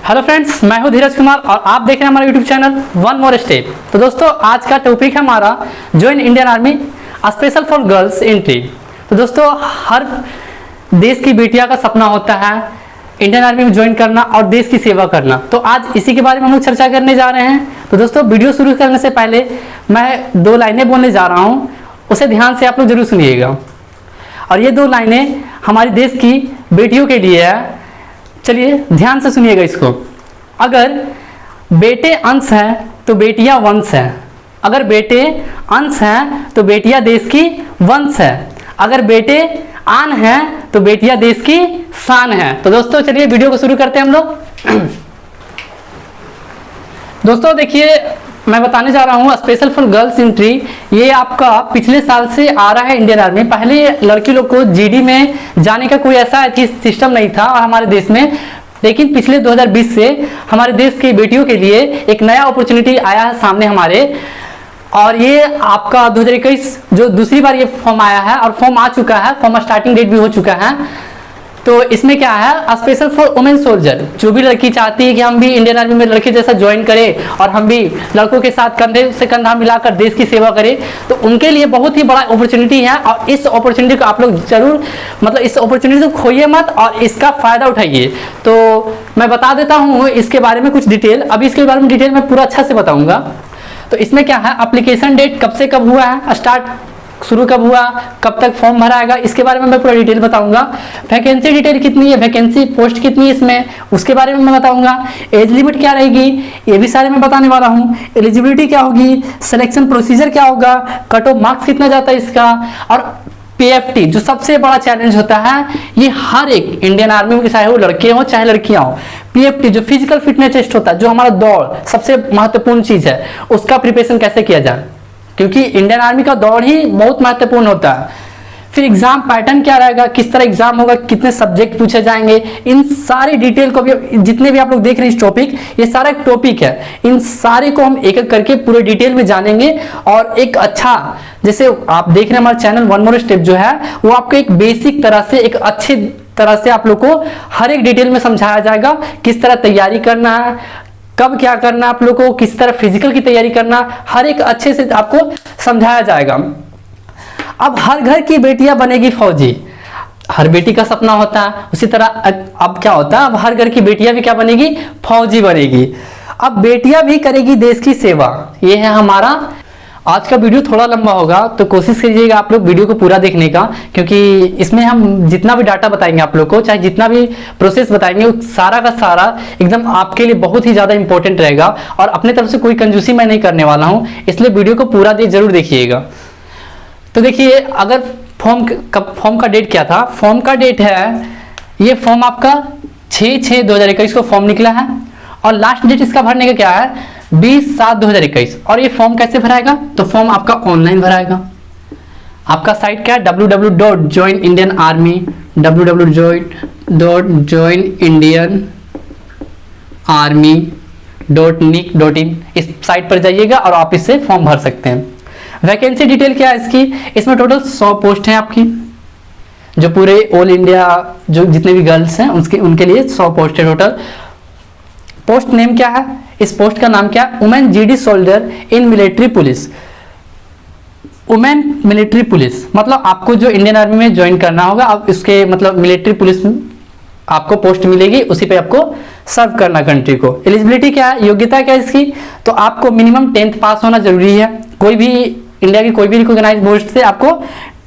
Hello friends, मैं हूं धीरज कुमार और आप देख रहे हैं हमारा YouTube channel one more step. तो दोस्तों, आज का टॉपिक है हमारा join Indian army special for girls entry. तो दोस्तों, हर देश की बेटियां का सपना होता है इंडियन आर्मी में ज्वाइन करना और देश की सेवा करना। तो आज इसी के बारे में हम लोग चर्चा करने जा रहे हैं। तो दोस्तों, वीडियो शुरू करने से पहले मैं 2 लाइनें बोलने जा रहा हूँ, उसे ध्यान से आप लोग जरूर सुनिएगा। और ये 2 लाइनें हमारे देश की बेटियों के लिए है। चलिए ध्यान से सुनिएगा इसको। अगर बेटे अंश हैं तो बेटियां वंश हैं। अगर बेटे अंश हैं तो बेटियां देश की वंश है। अगर बेटे आन हैं तो बेटियां देश की शान है। तो दोस्तों, चलिए वीडियो को शुरू करते हैं हम लोग। दोस्तों देखिए, मैं बताने जा रहा हूँ स्पेशल फॉर गर्ल्स एंट्री। ये आपका पिछले साल से आ रहा है इंडियन आर्मी। पहले लड़की लोग को जीडी में जाने का कोई ऐसा सिस्टम नहीं था हमारे देश में, लेकिन पिछले 2020 से हमारे देश की बेटियों के लिए एक नया अपॉर्चुनिटी आया है सामने हमारे। और ये आपका 2021 जो दूसरी बार ये फॉर्म आया है और फॉर्म आ चुका है, फॉर्म स्टार्टिंग डेट भी हो चुका है। तो इसमें क्या है, स्पेशल फॉर वुमेन सोल्जर। जो भी लड़की चाहती है कि हम भी इंडियन आर्मी में लड़के जैसा ज्वाइन करें और हम भी लड़कों के साथ कंधे से कंधा मिलाकर देश की सेवा करें, तो उनके लिए बहुत ही बड़ा अपॉर्चुनिटी है। और इस अपॉर्चुनिटी को आप लोग जरूर इस अपॉर्चुनिटी को खोइए मत और इसका फायदा उठाइए। तो मैं बता देता हूँ इसके बारे में कुछ डिटेल। अभी इसके बारे में डिटेल में पूरा अच्छा से बताऊंगा। तो इसमें क्या है, एप्लीकेशन डेट कब से कब हुआ है, स्टार्ट शुरू कब हुआ, कब तक फॉर्म भरा आएगा, इसके बारे में मैं पूरा डिटेल बताऊंगा। वैकेंसी डिटेल कितनी है, वैकेंसी पोस्ट कितनी है इसमें, उसके बारे में मैं बताऊंगा। एज लिमिट क्या रहेगी, ये भी सारे मैं बताने वाला हूँ। एलिजिबिलिटी क्या होगी, सिलेक्शन प्रोसीजर क्या होगा, कट ऑफ मार्क्स कितना जाता है इसका, और पीएफटी जो सबसे बड़ा चैलेंज होता है, ये हर एक इंडियन आर्मी में चाहे वो लड़के हों चाहे लड़कियां हों, पीएफटी जो फिजिकल फिटनेस टेस्ट होता है, जो हमारा दौड़ सबसे महत्वपूर्ण चीज है, उसका प्रिपरेशन कैसे किया जाए, क्योंकि इंडियन आर्मी का दौड़ ही बहुत महत्वपूर्ण होता है। फिर एग्जाम पैटर्न क्या रहेगा, किस तरह एग्जाम होगा, कितने सब्जेक्ट पूछे जाएंगे, इन सारी डिटेल को भी, जितने भी आप लोग देख रहे हैं इस टॉपिक, ये सारा एक टॉपिक है, इन सारे को हम एक एक करके पूरे डिटेल में जानेंगे। और एक अच्छा, जैसे आप देख रहे हैं हमारा चैनल वन मोर स्टेप जो है, वो आपको एक बेसिक तरह से, एक अच्छी तरह से आप लोग को हर एक डिटेल में समझाया जाएगा। किस तरह तैयारी करना है, कब क्या करना है, आप लोगों को किस तरह फिजिकल की तैयारी करना, हर एक अच्छे से आपको समझाया जाएगा। अब हर घर की बेटियां बनेगी फौजी, हर बेटी का सपना होता है। उसी तरह अब क्या होता है, अब हर घर की बेटियां भी क्या बनेगी, फौजी बनेगी। अब बेटियां भी करेगी देश की सेवा। ये है हमारा आज का वीडियो। थोड़ा लंबा होगा तो कोशिश कीजिएगा आप लोग वीडियो को पूरा देखने का, क्योंकि इसमें हम जितना भी डाटा बताएंगे आप लोग को, चाहे जितना भी प्रोसेस बताएंगे, वो सारा का सारा एकदम आपके लिए बहुत ही ज्यादा इंपॉर्टेंट रहेगा। और अपने तरफ से कोई कंजूसी मैं नहीं करने वाला हूं, इसलिए वीडियो को पूरा जरूर देखिएगा। तो देखिए, अगर फॉर्म का डेट क्या था, फॉर्म का डेट है, ये फॉर्म आपका 6/6/2021 को फॉर्म निकला है। और लास्ट डेट इसका भरने का क्या है, 20/7/2021। और ये फॉर्म कैसे भराएगा, तो फॉर्म आपका ऑनलाइन भराएगा। आपका साइट क्या है, www.joinindianarmy, www.joinindianarmy.nic.in, इस साइट पर जाइएगा और आप इससे फॉर्म भर सकते हैं। वैकेंसी डिटेल क्या है इसकी, इसमें टोटल 100 पोस्ट हैं आपकी, जो पूरे ऑल इंडिया जो जितने भी गर्ल्स हैं उनके लिए 100 पोस्ट है टोटल। पोस्ट नेम क्या है, इस पोस्ट का नाम क्या है, women GD soldier in military police. Women military police मतलब आपको जो इंडियन आर्मी में ज्वाइन करना होगा, अब इसके मिलिट्री पुलिस में आपको पोस्ट मिलेगी, उसी पे आपको सर्व करना कंट्री को। एलिजिबिलिटी क्या है, योग्यता क्या है इसकी, तो आपको मिनिमम 10th पास होना जरूरी है। कोई भी इंडिया की कोई भी रिकॉग्नाइज्ड पोस्ट से आपको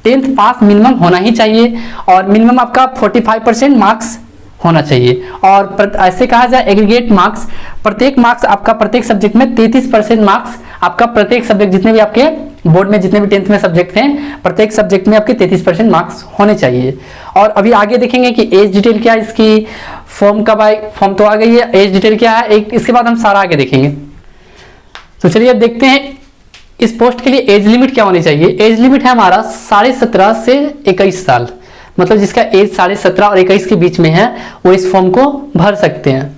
10th पास मिनिमम होना ही चाहिए। और मिनिमम आपका 45% मार्क्स होना चाहिए। और ऐसे कहा जाए एग्रीगेट मार्क्स, प्रत्येक मार्क्स आपका प्रत्येक सब्जेक्ट में 33% मार्क्स आपका प्रत्येक सब्जेक्ट, जितने भी आपके बोर्ड में जितने भी 10th में सब्जेक्ट हैं, प्रत्येक सब्जेक्ट में आपके 33% मार्क्स होने चाहिए। और अभी आगे देखेंगे कि एज डिटेल क्या है इसकी, फॉर्म कब आए, फॉर्म तो आ गई है, एज डिटेल क्या है, इसके बाद हम सारा आगे देखेंगे। तो चलिए अब देखते हैं इस पोस्ट के लिए एज लिमिट क्या होनी चाहिए। एज लिमिट है हमारा 17.5 से 21 साल, मतलब जिसका एज 17.5 और 21 के बीच में है, वो इस फॉर्म को भर सकते हैं।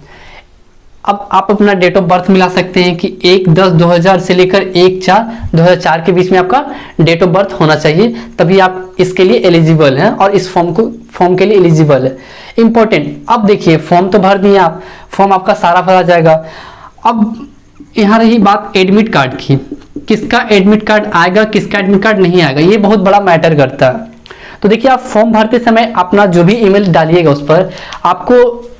अब आप अपना डेट ऑफ बर्थ मिला सकते हैं कि 1/10/2000 से लेकर 1/4/2004 के बीच में आपका डेट ऑफ बर्थ होना चाहिए, तभी आप इसके लिए एलिजिबल हैं और इस फॉर्म फॉर्म के लिए एलिजिबल है। इंपॉर्टेंट, अब देखिए फॉर्म तो भर दिए आप, फॉर्म आपका सारा भरा जाएगा। अब यहाँ रही बात एडमिट कार्ड की, किसका एडमिट कार्ड आएगा, किसका एडमिट कार्ड नहीं आएगा, ये बहुत बड़ा मैटर करता है। तो देखिए आप फॉर्म भरते समय अपना जो भी ईमेल डालिएगा उस पर आपको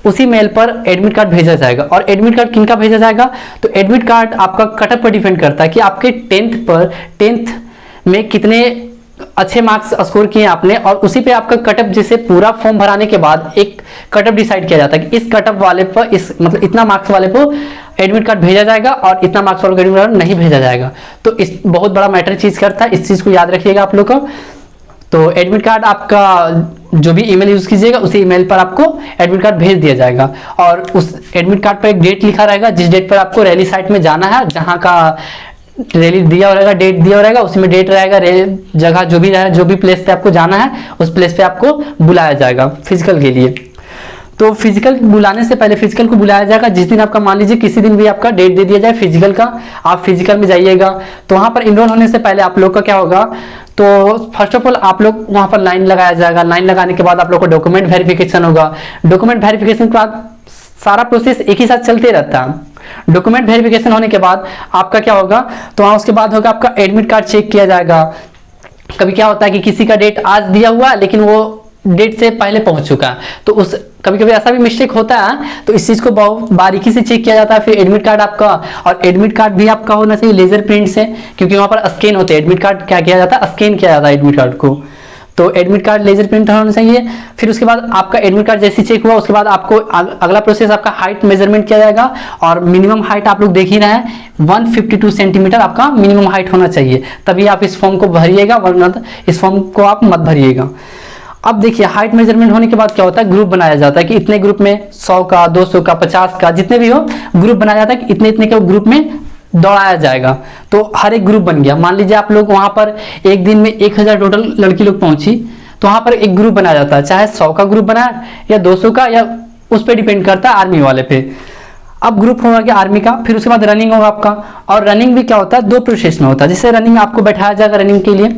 उसी मेल पर एडमिट कार्ड भेजा जाएगा। और एडमिट कार्ड किनका भेजा जाएगा, तो एडमिट कार्ड आपका कटअप पर डिपेंड करता है कि आपके 10th में कितने अच्छे मार्क्स स्कोर किए आपने, और उसी पे आपका कटअप, जैसे पूरा फॉर्म भराने के बाद एक कटअप डिसाइड किया जाता है कि इस कटअप वाले पर, इस मतलब इतना मार्क्स वाले को एडमिट कार्ड भेजा जाएगा और इतना मार्क्स वाले को एडमिट कार्ड नहीं भेजा जाएगा। तो इस बहुत बड़ा मैटर चीज करता है, इस चीज को याद रखिएगा आप लोग को। तो एडमिट कार्ड आपका जो भी ईमेल यूज कीजिएगा उसी ईमेल पर आपको एडमिट कार्ड भेज दिया जाएगा, और उस एडमिट कार्ड पर एक डेट लिखा रहेगा, जिस डेट पर आपको रैली साइट में जाना है, जहां का रैली दिया रहेगा, डेट दिया रहेगा, उसमें डेट रहेगा, जगह जो भी रहेगा, जो भी प्लेस पे आपको जाना है उस प्लेस पे आपको बुलाया जाएगा फिजिकल के लिए। तो फिजिकल बुलाने से पहले फिजिकल को बुलाया जाएगा जिस दिन आपका, मान लीजिए किसी दिन भी आपका डेट दे दिया जाए फिजिकल का, आप फिजिकल में जाइएगा। तो वहां पर इनरोल होने से पहले आप लोग का क्या होगा, तो फर्स्ट ऑफ ऑल आप लोग वहां पर लाइन लगाया जाएगा। लाइन लगाने के बाद आप लोग को डॉक्यूमेंट वेरिफिकेशन होगा। डॉक्यूमेंट वेरिफिकेशन के बाद सारा प्रोसेस एक ही साथ चलते रहता है। डॉक्यूमेंट वेरिफिकेशन होने के बाद आपका क्या होगा, तो वहां उसके बाद होगा आपका एडमिट कार्ड चेक किया जाएगा। कभी क्या होता है कि किसी का डेट आज दिया हुआ है लेकिन वो डेट से पहले पहुंच चुका है, तो उस कभी कभी ऐसा भी मिस्टेक होता है, तो इस चीज को बहुत बारीकी से चेक किया जाता है। फिर एडमिट कार्ड आपका, और एडमिट कार्ड भी आपका होना चाहिए लेजर प्रिंट से, क्योंकि वहां पर स्कैन होते हैं। एडमिट कार्ड क्या किया जाता है, स्कैन किया जाता है एडमिट कार्ड को। तो एडमिट कार्ड लेजर प्रिंट होना चाहिए। फिर उसके बाद आपका एडमिट कार्ड जैसे चेक हुआ उसके बाद आपको अगला प्रोसेस आपका हाइट मेजरमेंट किया जाएगा, और मिनिमम हाइट आप लोग देख ही रहे हैं 152 सेंटीमीटर आपका मिनिमम हाइट होना चाहिए, तभी आप इस फॉर्म को भरिएगा, वरना इस फॉर्म को आप मत भरिएगा। अब देखिए हाइट मेजरमेंट होने के बाद क्या होता है, ग्रुप बनाया जाता है कि इतने ग्रुप में 100 का, 200 का, 50 का, जितने भी हो ग्रुप बनाया जाता है कि इतने इतने के ग्रुप में दौड़ाया जाएगा। तो हर एक ग्रुप बन गया। मान लीजिए आप लोग वहां पर एक दिन में 1000 टोटल लड़की लोग पहुंची, तो वहां पर एक ग्रुप बनाया जाता है, चाहे 100 का ग्रुप बना या 200 का, या उस पर डिपेंड करता है आर्मी वाले पे। अब ग्रुप होगा कि आर्मी का, फिर उसके बाद रनिंग होगा आपका। और रनिंग भी क्या होता है, 2 प्रोसेस में होता है। जैसे रनिंग आपको बैठाया जाएगा रनिंग के लिए,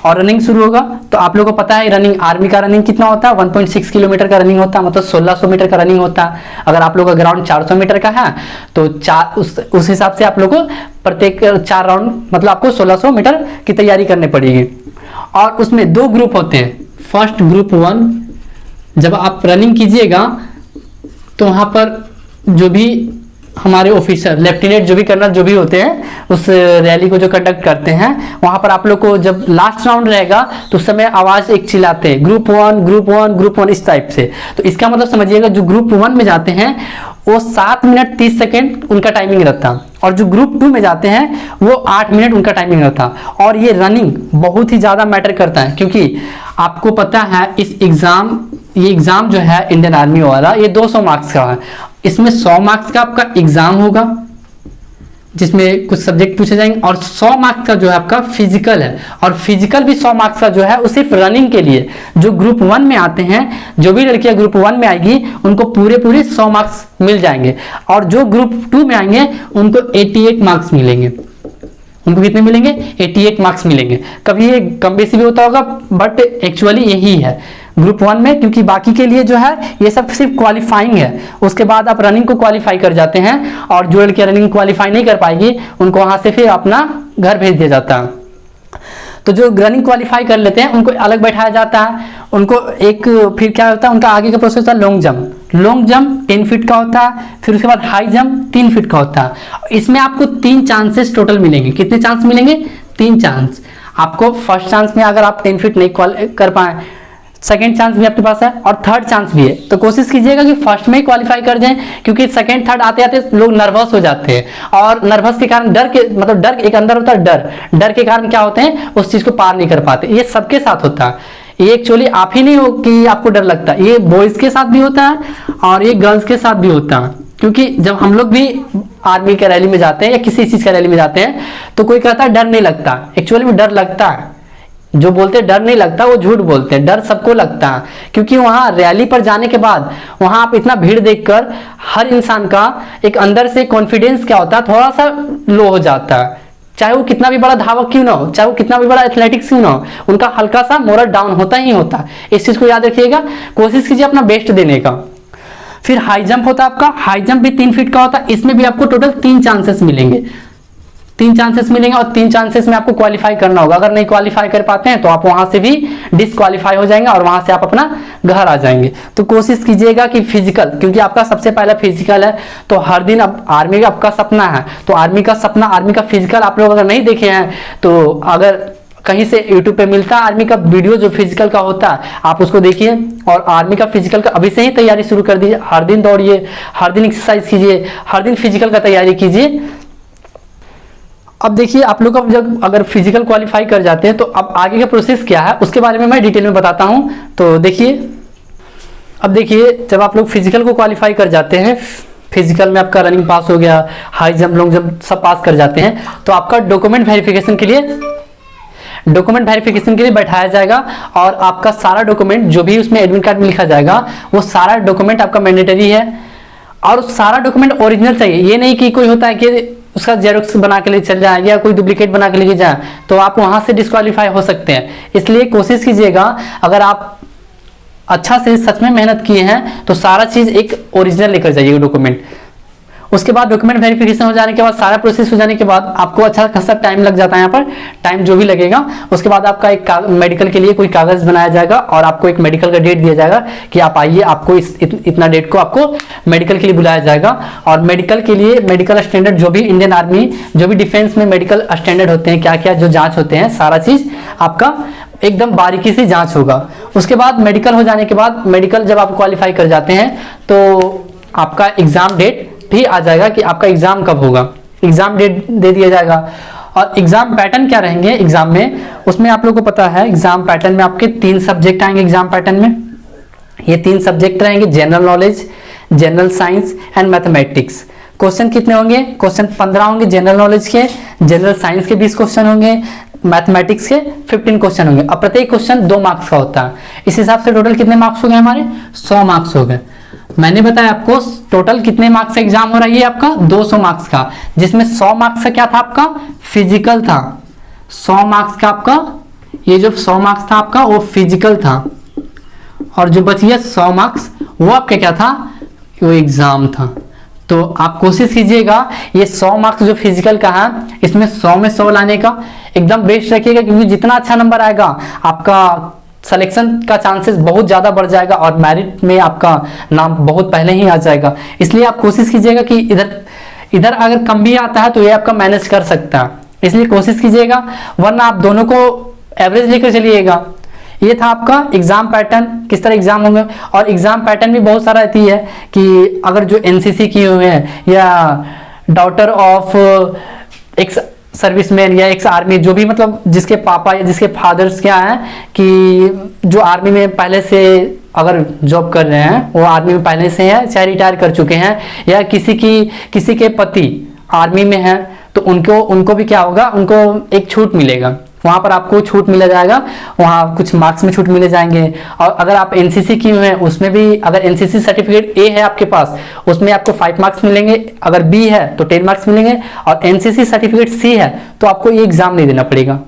और रनिंग शुरू होगा तो आप लोगों को पता है रनिंग, आर्मी का रनिंग कितना होता है, 1.6 किलोमीटर का रनिंग होता है, मतलब 1600 मीटर का रनिंग होता है। अगर आप लोग का ग्राउंड 400 मीटर का है तो उस हिसाब से आप लोग को प्रत्येक 4 राउंड मतलब आपको 1600 मीटर की तैयारी करनी पड़ेगी। और उसमें 2 ग्रुप होते हैं। फर्स्ट ग्रुप 1, जब आप रनिंग कीजिएगा तो वहां पर जो भी हमारे ऑफिसर, लेफ्टिनेंट, जो भी कर्नल जो भी होते हैं उस रैली को जो कंडक्ट करते हैं, वहां पर आप लोग को जब लास्ट राउंड रहेगा तो उस समय आवाज एक चिल्लाते हैं, ग्रुप 1 ग्रुप 1 ग्रुप 1, इस टाइप से। तो इसका मतलब समझिएगा जो ग्रुप 1 में जाते हैं वो 7 मिनट 30 सेकेंड उनका टाइमिंग रहता, और जो ग्रुप 2 में जाते हैं वो 8 मिनट उनका टाइमिंग रहता। और ये रनिंग बहुत ही ज्यादा मैटर करता है, क्योंकि आपको पता है ये एग्जाम जो है इंडियन आर्मी वाला, ये 200 मार्क्स का है। इसमें 100 मार्क्स का आपका एग्जाम होगा जिसमें कुछ सब्जेक्ट पूछे जाएंगे, और 100 मार्क्स का जो है आपका फिजिकल है, और फिजिकल भी 100 मार्क्स का जो है वो सिर्फ रनिंग के लिए। जो ग्रुप 1 में आते हैं, जो भी लड़कियां ग्रुप 1 में आएगी उनको पूरे 100 मार्क्स मिल जाएंगे, और जो ग्रुप 2 में आएंगे उनको 88 मार्क्स मिलेंगे। उनको कितने मिलेंगे, 88 मार्क्स मिलेंगे। कभी ये कम बेसी भी होता होगा, बट एक्चुअली यही है ग्रुप 1 में, क्योंकि बाकी के लिए जो है ये सब सिर्फ क्वालिफाइंग है। उसके बाद आप रनिंग को क्वालिफाई कर जाते हैं, और जो लड़कियां रनिंग क्वालिफाई नहीं कर पाएगी उनको वहां से फिर अपना घर भेज दिया जाता है। तो जो रनिंग क्वालिफाई कर लेते हैं उनको अलग बैठाया जाता है। उनको एक फिर क्या होता है, उनका आगे का प्रोसेस होता है long jump. Long jump 10 feet का होता है, फिर उसके बाद हाई जंप 3 फीट का होता है। इसमें आपको 3 चांसेस टोटल मिलेंगे। कितने चांस मिलेंगे, 3 चांस आपको। फर्स्ट चांस में अगर आप 10 फीट नहीं कर पाए, सेकंड चांस भी आपके पास है, और थर्ड चांस भी है। तो कोशिश कीजिएगा कि फर्स्ट में ही क्वालिफाई कर जाएं, क्योंकि सेकंड थर्ड आते आते लोग नर्वस हो जाते हैं, और नर्वस के कारण डर एक अंदर होता है, डर के कारण क्या होते हैं, उस चीज को पार नहीं कर पाते। ये सबके साथ होता है। ये एक्चुअली आप ही नहीं हो कि आपको डर लगता है, ये बॉयज के साथ भी होता है और ये गर्ल्स के साथ भी होता है। क्योंकि जब हम लोग भी आर्मी के रैली में जाते हैं या किसी चीज का रैली में जाते हैं तो कोई कहता है डर नहीं लगता, एक्चुअली में डर लगता है। जो बोलते हैं डर नहीं लगता वो झूठ बोलते हैं, डर सबको लगता है। क्योंकि वहां रैली पर जाने के बाद वहां आप इतना भीड़ देखकर हर इंसान का एक अंदर से कॉन्फिडेंस क्या होता है, थोड़ा सा लो हो जाता है। चाहे वो कितना भी बड़ा धावक क्यों ना हो, चाहे वो कितना भी बड़ा एथलेटिक्स क्यों ना हो, उनका हल्का सा मोरल डाउन होता ही होता है। इस चीज को याद रखिएगा, कोशिश कीजिए अपना बेस्ट देने का। फिर हाई जंप होता है आपका, हाई जंप भी 3 फीट का होता है। इसमें भी आपको टोटल 3 चांसेस मिलेंगे, 3 चांसेस मिलेंगे और 3 चांसेस में आपको क्वालिफाई करना होगा। अगर नहीं क्वालिफाई कर पाते हैं तो आप वहां से भी डिसक्वालीफाई हो जाएंगे और वहां से आप अपना घर आ जाएंगे। तो कोशिश कीजिएगा कि फिजिकल, क्योंकि आपका सबसे पहला फिजिकल है, तो हर दिन अब आर्मी का आपका सपना है, तो आर्मी का सपना, आर्मी का फिजिकल आप लोग अगर नहीं देखे हैं तो अगर कहीं से यूट्यूब पे मिलता है आर्मी का वीडियो जो फिजिकल का होता है, आप उसको देखिए और आर्मी का फिजिकल का अभी से ही तैयारी शुरू कर दीजिए। हर दिन दौड़िए, हर दिन एक्सरसाइज कीजिए, हर दिन फिजिकल का तैयारी कीजिए। अब देखिए आप लोग अब जब अगर फिजिकल क्वालिफाई कर जाते हैं तो अब आगे का प्रोसेस क्या है उसके बारे में मैं डिटेल में बताता हूं। तो देखिए, अब देखिए जब आप लोग फिजिकल को क्वालिफाई कर जाते हैं, फिजिकल में आपका रनिंग पास हो गया, हाई जंप, लॉन्ग जंप सब पास कर जाते हैं, तो आपका डॉक्यूमेंट वेरिफिकेशन के लिए बैठाया जाएगा और आपका सारा डॉक्यूमेंट जो भी उसमें एडमिट कार्ड में लिखा जाएगा वो सारा डॉक्यूमेंट आपका मैंडेटरी है और सारा डॉक्यूमेंट ओरिजिनल चाहिए। ये नहीं कि कोई होता है कि उसका जेरोक्स बना के ले चल जाए या कोई डुप्लीकेट बना के लेके जाए तो आप वहां से डिस्क्वालीफाई हो सकते हैं। इसलिए कोशिश कीजिएगा, अगर आप अच्छा से सच में मेहनत किए हैं तो सारा चीज एक ओरिजिनल लेकर जाइए डॉक्यूमेंट। उसके बाद डॉक्यूमेंट वेरिफिकेशन हो जाने के बाद, सारा प्रोसेस हो जाने के बाद आपको अच्छा खासा टाइम लग जाता है, यहाँ पर टाइम जो भी लगेगा। उसके बाद आपका एक मेडिकल के लिए कोई कागज बनाया जाएगा और आपको एक मेडिकल का डेट दिया जाएगा कि आप आइए, आपको इतना डेट को आपको मेडिकल के लिए बुलाया जाएगा। और मेडिकल के लिए मेडिकल स्टैंडर्ड जो भी इंडियन आर्मी, जो भी डिफेंस में मेडिकल स्टैंडर्ड होते हैं, क्या क्या जो जाँच होते हैं, सारा चीज आपका एकदम बारीकी से जाँच होगा। उसके बाद मेडिकल हो जाने के बाद, मेडिकल जब आप क्वालिफाई कर जाते हैं तो आपका एग्जाम डेट भी आ जाएगा कि आपका एग्जाम कब होगा, एग्जाम डेट दे दिया जाएगा। और एग्जाम पैटर्न क्या रहेंगे एग्जाम में, उसमें आप लोगों को पता है एग्जाम पैटर्न में आपके 3 सब्जेक्ट आएंगे एग्जाम पैटर्न में। ये 3 सब्जेक्ट रहेंगे, general knowledge, general science and mathematics. Question कितने होंगे? क्वेश्चन 15 होंगे जनरल नॉलेज के, जनरल साइंस के 20 क्वेश्चन होंगे, मैथमेटिक्स के 15 क्वेश्चन होंगे। अब प्रत्येक क्वेश्चन 2 मार्क्स का होता है। इस हिसाब से टोटल कितने मार्क्स हो गए हमारे? 100 मार्क्स हो गए। मैंने बताया आपको टोटल कितने मार्क्स का एग्जाम हो रहा है, ये आपका 200 मार्क्स का, जिसमें 100 मार्क्स का क्या था आपका? फिजिकल था। 100 मार्क्स का आपका, ये जो 100 मार्क्स था आपका वो फिजिकल था और जो बच गया 100 मार्क्स वो आपका क्या था? वो एग्जाम था। तो आप कोशिश कीजिएगा ये 100 मार्क्स जो फिजिकल का है इसमें 100 में 100 लाने का एकदम बेस्ट रखिएगा, क्योंकि जितना अच्छा नंबर आएगा आपका सिलेक्शन का चांसेस बहुत ज़्यादा बढ़ जाएगा और मेरिट में आपका नाम बहुत पहले ही आ जाएगा। इसलिए आप कोशिश कीजिएगा कि इधर अगर कम भी आता है तो ये आपका मैनेज कर सकता है, इसलिए कोशिश कीजिएगा, वरना आप दोनों को एवरेज लेकर चलिएगा। ये था आपका एग्जाम पैटर्न, किस तरह एग्जाम होंगे। और एग्जाम पैटर्न भी बहुत सारा रहती है कि अगर जो एनसीसी किए हुए हैं या डॉटर ऑफ एक्स सर्विसमैन या एक्स आर्मी, जो भी मतलब जिसके पापा या जिसके फादर्स क्या हैं कि जो आर्मी में पहले से अगर जॉब कर रहे हैं, वो आर्मी में पहले से हैं, चाहे रिटायर कर चुके हैं, या किसी के पति आर्मी में हैं, तो उनको भी क्या होगा, उनको एक छूट मिलेगा, वहां पर आपको छूट मिला जाएगा, वहां कुछ मार्क्स में छूट मिले जाएंगे। और अगर आप एनसीसी किए हुए हैं उसमें भी अगर एनसीसी सर्टिफिकेट ए है आपके पास, उसमें आपको 5 मार्क्स मिलेंगे, अगर बी है तो 10 मार्क्स मिलेंगे, और एनसीसी सर्टिफिकेट सी है तो आपको ये एग्जाम नहीं देना पड़ेगा।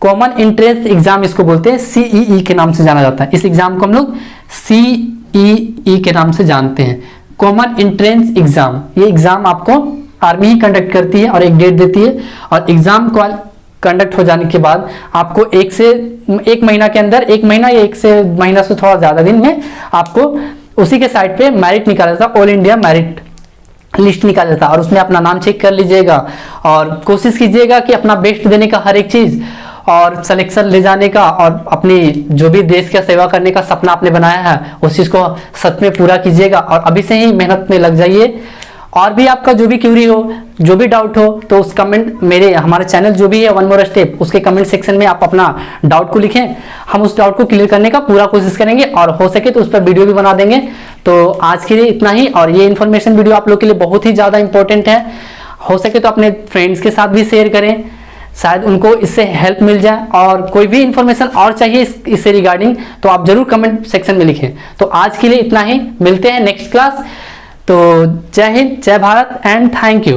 कॉमन एंट्रेंस एग्जाम इसको बोलते हैं, सीईई के नाम से जाना जाता है। इस एग्जाम को हम लोग सीईई के नाम से जानते हैं, कॉमन एंट्रेंस एग्जाम। ये एग्जाम आपको आर्मी ही कंडक्ट करती है और एक डेट देती है, और एग्जाम कंडक्ट हो जाने के बाद आपको 1 महीना के अंदर, 1 महीना या 1 से महीना से थोड़ा ज्यादा दिन में आपको उसी के साइट पे मेरिट निकाला जाता है, ऑल इंडिया मेरिट लिस्ट निकाला जाता है, और उसमें अपना नाम चेक कर लीजिएगा और कोशिश कीजिएगा कि अपना बेस्ट देने का हर एक चीज, और सिलेक्शन ले जाने का, और अपनी जो भी देश का सेवा करने का सपना आपने बनाया है उस चीज को सच में पूरा कीजिएगा और अभी से ही मेहनत में लग जाइए। और भी आपका जो भी क्यूरी हो, जो भी डाउट हो, तो उस कमेंट हमारे चैनल जो भी है वन मोर स्टेप, उसके कमेंट सेक्शन में आप अपना डाउट को लिखें, हम उस डाउट को क्लियर करने का पूरा कोशिश करेंगे और हो सके तो उस पर वीडियो भी बना देंगे। तो आज के लिए इतना ही, और ये इन्फॉर्मेशन वीडियो आप लोग के लिए बहुत ही ज़्यादा इंपॉर्टेंट है, हो सके तो अपने फ्रेंड्स के साथ भी शेयर करें, शायद उनको इससे हेल्प मिल जाए। और कोई भी इंफॉर्मेशन और चाहिए इससे रिगार्डिंग तो आप जरूर कमेंट सेक्शन में लिखें। तो आज के लिए इतना ही, मिलते हैं नेक्स्ट क्लास। तो जय हिंद, जय भारत एंड थैंक यू।